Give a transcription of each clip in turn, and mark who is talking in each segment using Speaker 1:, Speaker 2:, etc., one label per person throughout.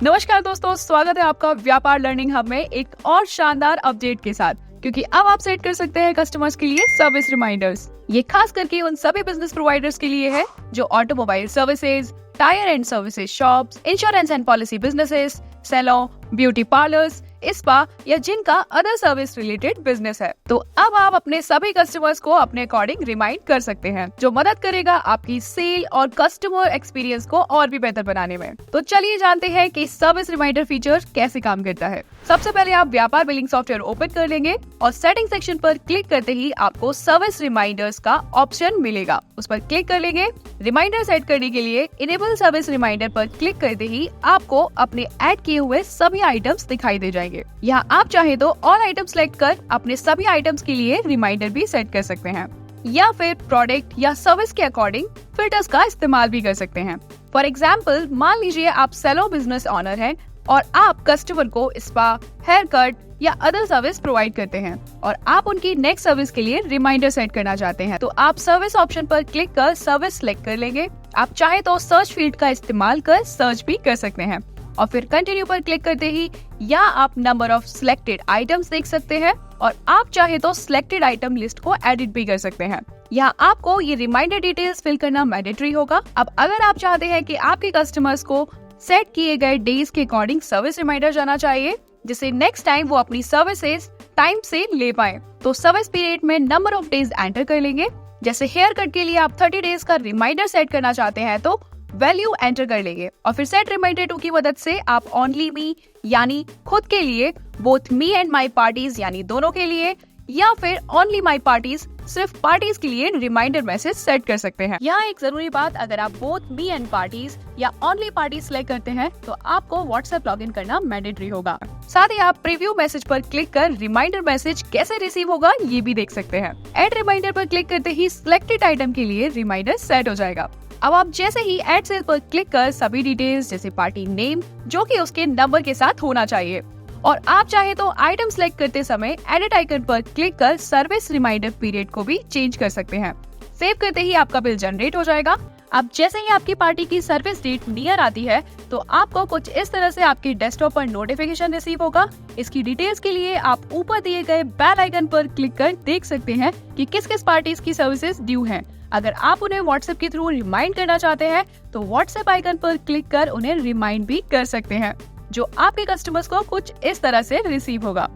Speaker 1: नमस्कार दोस्तों, स्वागत है आपका व्यापार लर्निंग हब में एक और शानदार अपडेट के साथ, क्योंकि अब आप सेट कर सकते हैं कस्टमर्स के लिए सर्विस रिमाइंडर्स। ये खास करके उन सभी बिजनेस प्रोवाइडर्स के लिए है जो automobile services, tyre and services shops, insurance and policy businesses, salon, beauty parlours, spa या जिनका अदर सर्विस रिलेटेड बिजनेस है। तो अब आप अपने सभी कस्टमर्स को अपने अकॉर्डिंग रिमाइंड कर सकते हैं, जो मदद करेगा आपकी सेल और कस्टमर एक्सपीरियंस को और भी बेहतर बनाने में। तो चलिए जानते हैं कि सर्विस रिमाइंडर फीचर कैसे काम करता है। सबसे पहले आप व्यापार बिलिंग सॉफ्टवेयर ओपन कर लेंगे और सेटिंग सेक्शन पर क्लिक करते ही आपको सर्विस रिमाइंडर्स का ऑप्शन मिलेगा। उस पर क्लिक कर लेंगे। रिमाइंडर सेट करने के लिए इनेबल सर्विस रिमाइंडर पर क्लिक करते ही आपको अपने ऐड किए हुए सभी आइटम्स दिखाई दे जाएंगे। यहाँ आप चाहे तो ऑल आइटम सेलेक्ट कर अपने सभी आइटम्स के लिए रिमाइंडर भी सेट कर सकते हैं, या फिर प्रोडक्ट या सर्विस के अकॉर्डिंग फिल्टर्स का इस्तेमाल भी कर सकते हैं। फॉर एग्जाम्पल, मान लीजिए आप सैलून बिजनेस ऑनर हैं और आप कस्टमर को स्पा, हेयर कट या अदर सर्विस प्रोवाइड करते हैं और आप उनकी नेक्स्ट सर्विस के लिए रिमाइंडर सेट करना चाहते हैं, तो आप सर्विस ऑप्शन पर क्लिक कर सर्विस सिलेक्ट कर लेंगे। आप चाहे तो सर्च फील्ड का इस्तेमाल कर सर्च भी कर सकते हैं और फिर कंटिन्यू पर क्लिक करते ही यहाँ आप नंबर ऑफ सिलेक्टेड आइटम्स देख सकते हैं और आप चाहे तो सिलेक्टेड आइटम लिस्ट को एडिट भी कर सकते हैं। यहाँ आपको ये रिमाइंडर डिटेल्स फिल करना मैंडेटरी होगा। अब अगर आप चाहते हैं कि आपके कस्टमर्स को सेट किए गए डेज के अकॉर्डिंग सर्विस रिमाइंडर जाना चाहिए, जिससे नेक्स्ट टाइम वो अपनी सर्विसेज टाइम से ले पाए, तो सर्विस पीरियड में नंबर ऑफ डेज एंटर कर लेंगे। जैसे हेयर कट के लिए आप 30 डेज का रिमाइंडर सेट करना चाहते हैं तो वैल्यू एंटर कर लेंगे और फिर सेट रिमाइंडर टू की मदद से आप ओनली मी यानी खुद के लिए, both me and my parties यानी दोनों के लिए, या फिर ओनली माई पार्टीज सिर्फ पार्टीज के लिए रिमाइंडर मैसेज सेट कर सकते हैं। यहाँ एक जरूरी बात, अगर आप बोथ मी एंड पार्टीज या ओनली पार्टीज सिलेक्ट करते हैं तो आपको व्हाट्सएप लॉगिन करना मैंडेटरी होगा। साथ ही आप प्रीव्यू मैसेज पर क्लिक कर रिमाइंडर मैसेज कैसे रिसीव होगा ये भी देख सकते हैं। एड रिमाइंडर पर क्लिक करते ही सिलेक्टेड आइटम के लिए रिमाइंडर सेट हो जाएगा। अब आप जैसे ही एड सेल पर क्लिक कर सभी डिटेल्स जैसे पार्टी नेम, जो कि उसके नंबर के साथ होना चाहिए, और आप चाहे तो आइटम सेलेक्ट करते समय एडिट आइकन पर क्लिक कर सर्विस रिमाइंडर पीरियड को भी चेंज कर सकते हैं। सेव करते ही आपका बिल जनरेट हो जाएगा। अब जैसे ही आपकी पार्टी की सर्विस डेट नियर आती है तो आपको कुछ इस तरह से आपके डेस्कटॉप पर नोटिफिकेशन रिसीव होगा। इसकी डिटेल्स के लिए आप ऊपर दिए गए बेल आइकन पर क्लिक कर देख सकते हैं कि किस किस पार्टीज की सर्विसेज ड्यू हैं। अगर आप उन्हें व्हाट्सएप के थ्रू रिमाइंड करना चाहते हैं तो व्हाट्सएप आइकन पर क्लिक कर उन्हें रिमाइंड भी कर सकते हैं, जो आपके कस्टमर्स को कुछ इस तरह से रिसीव होगा।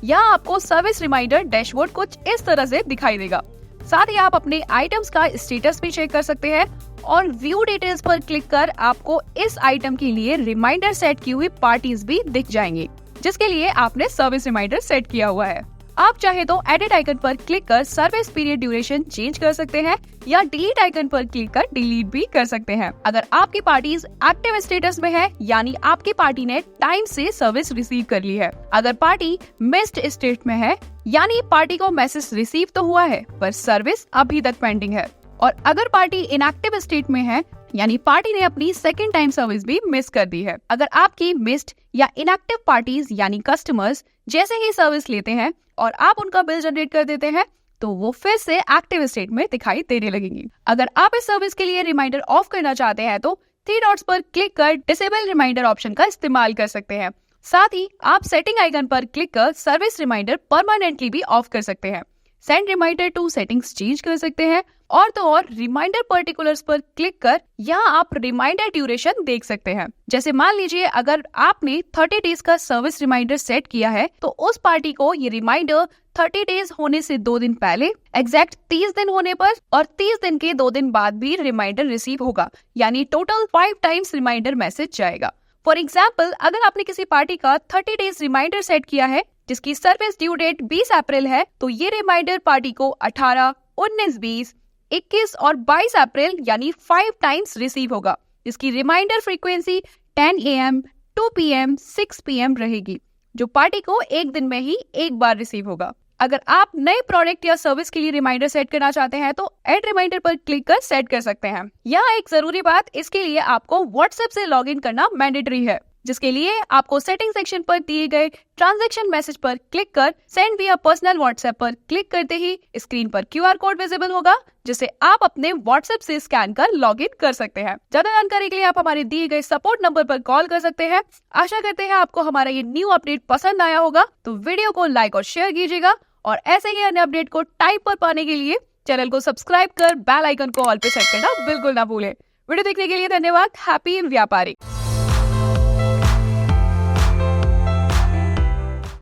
Speaker 1: यहाँ आपको सर्विस रिमाइंडर डैशबोर्ड कुछ इस तरह से दिखाई देगा। साथ ही आप अपने आइटम्स का स्टेटस भी चेक कर सकते हैं और व्यू डिटेल्स पर क्लिक कर आपको इस आइटम के लिए रिमाइंडर सेट की हुई पार्टीज भी दिख जाएंगी, जिसके लिए आपने सर्विस रिमाइंडर सेट किया हुआ है। आप चाहे तो एडिट आइकन पर क्लिक कर सर्विस पीरियड ड्यूरेशन चेंज कर सकते हैं या डिलीट आइकन पर क्लिक कर डिलीट भी कर सकते हैं। अगर आपकी पार्टीज एक्टिव स्टेटस में है, यानी आपकी पार्टी ने टाइम से सर्विस रिसीव कर ली है। अगर पार्टी मिस्ड स्टेट में है, यानी पार्टी को मैसेज रिसीव तो हुआ है पर सर्विस अभी तक पेंडिंग है। और अगर पार्टी इनएक्टिव स्टेट में है, यानी पार्टी ने अपनी सेकंड टाइम सर्विस भी मिस कर दी है। अगर आपकी मिस्ड या इनएक्टिव पार्टीज यानी कस्टमर्स जैसे ही सर्विस लेते हैं और आप उनका बिल जनरेट कर देते हैं तो वो फिर से एक्टिव स्टेट में दिखाई देने लगेंगी। अगर आप इस सर्विस के लिए रिमाइंडर ऑफ करना चाहते हैं तो 3 डॉट्स पर क्लिक कर डिसेबल रिमाइंडर ऑप्शन का इस्तेमाल कर सकते हैं। साथ ही आप सेटिंग आइकन पर क्लिक कर सर्विस रिमाइंडर परमानेंटली भी ऑफ कर सकते हैं। Send reminder to settings change कर सकते हैं और तो और रिमाइंडर पर्टिकुलर्स पर क्लिक कर यहाँ आप रिमाइंडर ड्यूरेशन देख सकते हैं। जैसे मान लीजिए अगर आपने 30 डेज का सर्विस रिमाइंडर सेट किया है तो उस पार्टी को ये रिमाइंडर 30 डेज होने से 2 दिन पहले, एग्जैक्ट 30 दिन होने पर और 30 दिन के 2 दिन बाद भी रिमाइंडर रिसीव होगा, यानी टोटल 5 टाइम्स रिमाइंडर मैसेज जाएगा। फॉर एग्जाम्पल, अगर आपने किसी पार्टी का 30 डेज रिमाइंडर सेट किया है जिसकी सर्विस ड्यू डेट 20 अप्रैल है, तो ये रिमाइंडर पार्टी को 18, 19, 20, 21 और 22 अप्रैल यानी 5 टाइम्स रिसीव होगा। इसकी reminder frequency 10 AM, 2 PM, 6 PM रहेगी, जो पार्टी को एक दिन में ही एक बार रिसीव होगा। अगर आप नए प्रोडक्ट या सर्विस के लिए रिमाइंडर सेट करना चाहते हैं तो ऐड रिमाइंडर पर क्लिक कर सेट कर सकते हैं। यहाँ एक जरूरी बात, इसके लिए आपको व्हाट्सएप से लॉगिन करना मैंडेटरी है। जिसके लिए आपको सेटिंग सेक्शन पर दिए गए ट्रांजैक्शन मैसेज पर क्लिक कर सेंड विया पर्सनल व्हाट्सएप पर क्लिक करते ही स्क्रीन पर QR कोड विजिबल होगा, जिसे आप अपने व्हाट्सएप से स्कैन कर लॉग इन कर सकते हैं। ज्यादा जानकारी के लिए आप हमारे दिए गए सपोर्ट नंबर पर कॉल कर सकते हैं। आशा करते हैं आपको हमारा ये न्यू अपडेट पसंद आया होगा, तो वीडियो को लाइक और शेयर कीजिएगा और ऐसे ही अन्य अपडेट को टाइम पर पाने के लिए चैनल को सब्सक्राइब कर बेल आइकन को ऑल पे सेट करना बिल्कुल ना भूलें। वीडियो देखने के लिए धन्यवाद। हैप्पी व्यापारी।